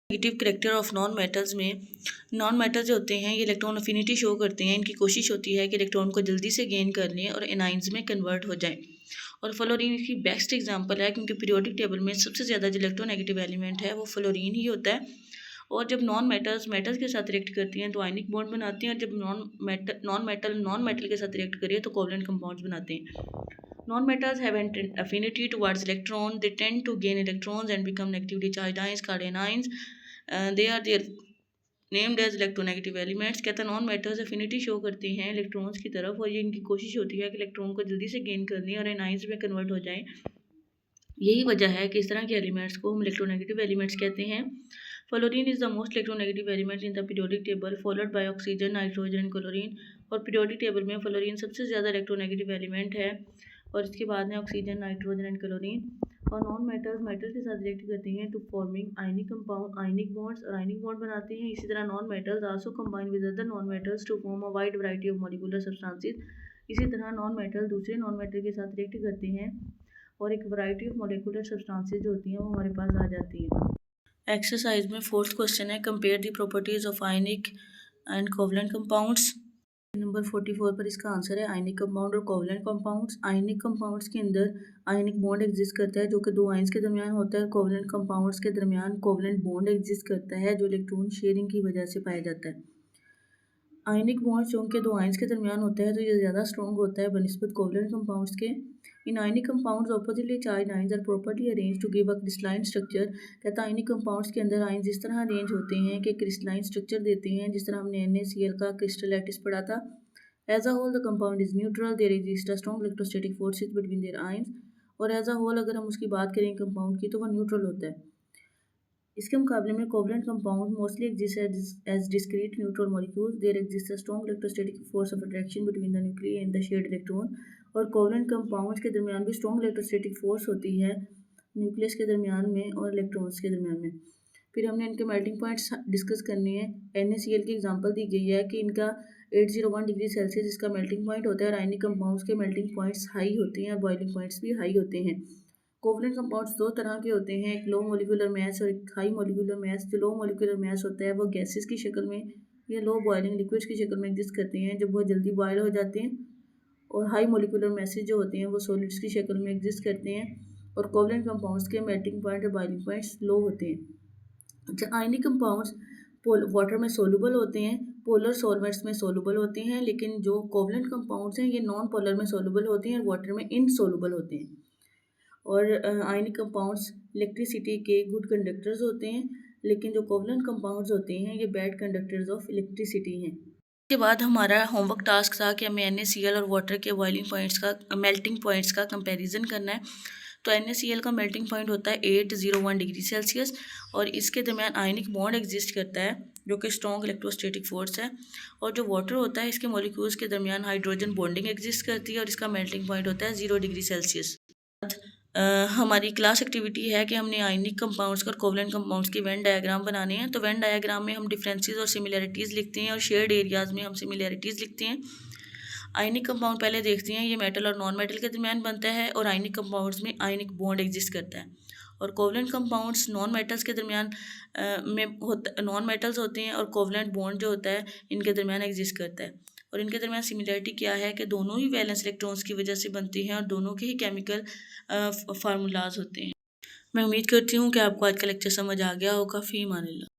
Negative character of non metals में non metal जो होते हैं ये इलेक्ट्रॉन अफिनिटी शो करते हैं। इनकी कोशिश होती है कि इलेक्ट्रॉन को जल्दी से गेन कर लें और एनाइंस में कन्वर्ट हो जाएं। और फ्लोरीन इसकी बेस्ट एग्जांपल है, क्योंकि पीरियोडिक टेबल में सबसे ज़्यादा जो इलेक्ट्रोनेगेटिव एलिमेंट है वो फ्लोरीन ही होता है। और जब नॉन मेटल्स के साथ रिएक्ट करती हैं तो आयनिक बॉन्ड बनाती हैं, और जब नॉन मेटल के साथ रिएक्ट करिए तो कोवलेंट कंपाउंड्स बनाते हैं। Non-metals have an affinity towards electron. They tend to gain electrons and become negatively charged ions called anions. They are named as electronegative elements. कहता है नॉन मेटल्स अफिनिटी शो करती हैं electrons की तरफ, और ये इनकी कोशिश होती है कि इलेक्ट्रॉन को जल्दी से गेन कर लें और एनाइंस में कन्वर्ट हो जाएं। यही वजह है कि इस तरह के एलिमेंट्स को हम इलेक्ट्रोनेगेटिव एलिमेंट्स कहते हैं। Fluorine is the most electronegative element in the periodic table, followed by oxygen, nitrogen and chlorine. और पीरियोडिक टेबल में फ्लोरीन सबसे ज़्यादा इलेक्ट्रोनेगेटिव एलिमेंट है, और इसके बाद में ऑक्सीजन, नाइट्रोजन एंड क्लोरीन। और नॉन मेटल के साथ रिएक्ट करते हैं to forming ionic compound, ionic bonds, और आयनिक बॉन्ड बनाते हैं। इसी तरह non metals also combine with other non metals to form a wide variety of molecular substances. इसी तरह नॉन मेटल दूसरे नॉन मेटल के साथ रिएक्ट करते हैं और एक वैरायटी ऑफ मॉलिक्यूलर सब्सटेंसेस जो होती हैं वो हमारे पास आ जाती हैं। एक्सरसाइज में फोर्थ क्वेश्चन है, compare the properties of ionic and covalent compounds. Number 44 पर इसका आंसर है आयनिक कंपाउंड और कोवलेंट कंपाउंड्स। आयनिक कंपाउंड्स के अंदर आयनिक बॉन्ड एग्जिस्ट करता है जो कि दो आयंस के दरमियान होता है। कोवलेंट कंपाउंड्स के दरमियान कोवलेंट बॉन्ड एग्जिस्ट करता है जो इलेक्ट्रॉन शेयरिंग की वजह से पाया जाता है। आयनिक बॉन्ड चूँकि दो आयंस के दरमियान होता है तो ये ज़्यादा स्ट्रॉन्ग होता है बनिस्बत कोवलेंट कंपाउंड्स के। In ionic compounds oppositely charged ions are properly arrange to give a crystalline structure. कहता है आयनिक कंपाउंड्स के अंदर आयंस इस तरह अरेंज होते हैं कि क्रिस्टलाइन स्ट्रक्चर देते हैं, जिस तरह हमने NaCl का क्रिस्टल लैटिस पढ़ा था। As a whole, the compound is neutral. There exists a strong electrostatic forces between their ions. और एज अ होल अगर हम उसकी बात करें कंपाउंड की तो वह न्यूट्रल होता है। इसके मुकाबले में covalent compound mostly exist as discrete neutral molecules. There exist a strong electrostatic force of attraction between the nucleus and the shared electron. और कोवलेंट कंपाउंड्स के दरमियान भी स्ट्रॉन्ग इलेक्ट्रोस्टैटिक फोर्स होती है न्यूक्लियस के दरमियान में और इलेक्ट्रॉन्स के दरमियान में। फिर हमने इनके मेल्टिंग पॉइंट्स डिस्कस करने हैं। NaCl की एग्जांपल दी गई है कि इनका 801 डिग्री सेल्सियस इसका मेल्टिंग पॉइंट होता है, और आयनिक कंपाउंड्स के मेल्टिंग पॉइंट्स हाई होते हैं और बॉइलिंग पॉइंट्स भी हाई होते हैं। कोवलेंट कंपाउंड्स दो तरह के होते हैं, एक लो मोलिकुलर मास और एक हाई मोलिकुलर मास। जो लो मोलिकुलर मास होता है वो गैसेस की शक्ल में या लो बॉइलिंग लिक्विड्स की शक्ल में एग्जिस्ट करते हैं जब बहुत जल्दी बॉयल हो जाते हैं, और हाई मोलिकुलर मासेस जो होते हैं वो सॉलिड्स की शक्ल में एग्जिस्ट करते हैं। और कोवलेंट कंपाउंड्स के मेल्टिंग पॉइंट और बॉइलिंग पॉइंट्स लो होते हैं। अच्छा, आयनिक कंपाउंड्स वाटर में सोलूबल होते हैं, पोलर सॉल्वेंट्स में सोलूबल होते हैं, लेकिन जो कोवलेंट कंपाउंड्स हैं ये नॉन पोलर में सोलूबल होते हैं और वाटर में इनसोलूबल होते हैं। और आयनिक कंपाउंड्स इलेक्ट्रिसिटी के गुड कंडक्टर्स होते हैं, लेकिन जो कोवलेंट कंपाउंड्स होते हैं ये बैड कंडक्टर्स ऑफ इलेक्ट्रिसिटी हैं। इसके बाद हमारा होमवर्क टास्क था कि हमें NaCl और वाटर के बॉइलिंग पॉइंट्स का मेल्टिंग पॉइंट्स का कंपैरिजन करना है। तो NaCl का मेल्टिंग पॉइंट होता है 801 डिग्री सेल्सियस, और इसके दरमियान आयनिक बॉन्ड एग्जिस्ट करता है जो कि स्ट्रॉन्ग इलेक्ट्रोस्टैटिक फोर्स है। और जो वाटर होता है इसके मॉलिक्यूल्स के दरमियान हाइड्रोजन बॉन्डिंग एग्जिस्ट करती है और इसका मेल्टिंग पॉइंट होता है 0 डिग्री सेल्सियस। हमारी क्लास एक्टिविटी है कि हमने आयनिक कंपाउंड्स और कोवलेंट कंपाउंड्स की वेन डायग्राम बनाने हैं। तो वेन डायग्राम में हम डिफरेंसेस और सिमिलैरिटीज़ लिखते हैं और शेयर्ड एरियाज़ में हम सिमिलैरिटीज़ लिखते हैं। आयनिक कंपाउंड पहले देखते हैं, ये मेटल और नॉन मेटल के दरमियान बनता है, और आयनिक कंपाउंड्स में आयनिक बॉन्ड एग्जिस्ट करता है। और कोवलेंट कंपाउंड्स नॉन मेटल्स के दरमियान नॉन मेटल्स होते हैं, और कोवलेंट बॉन्ड जो होता है इनके दरमियान एग्जिस्ट करता है। और इनके दरमियान सिमिलरिटी क्या है कि दोनों ही वैलेंस इलेक्ट्रॉन्स की वजह से बनती हैं और दोनों के ही केमिकल फार्मूलाज होते हैं। मैं उम्मीद करती हूँ कि आपको आज का लेक्चर समझ आ गया होगा। फ़ी अमान अल्लाह।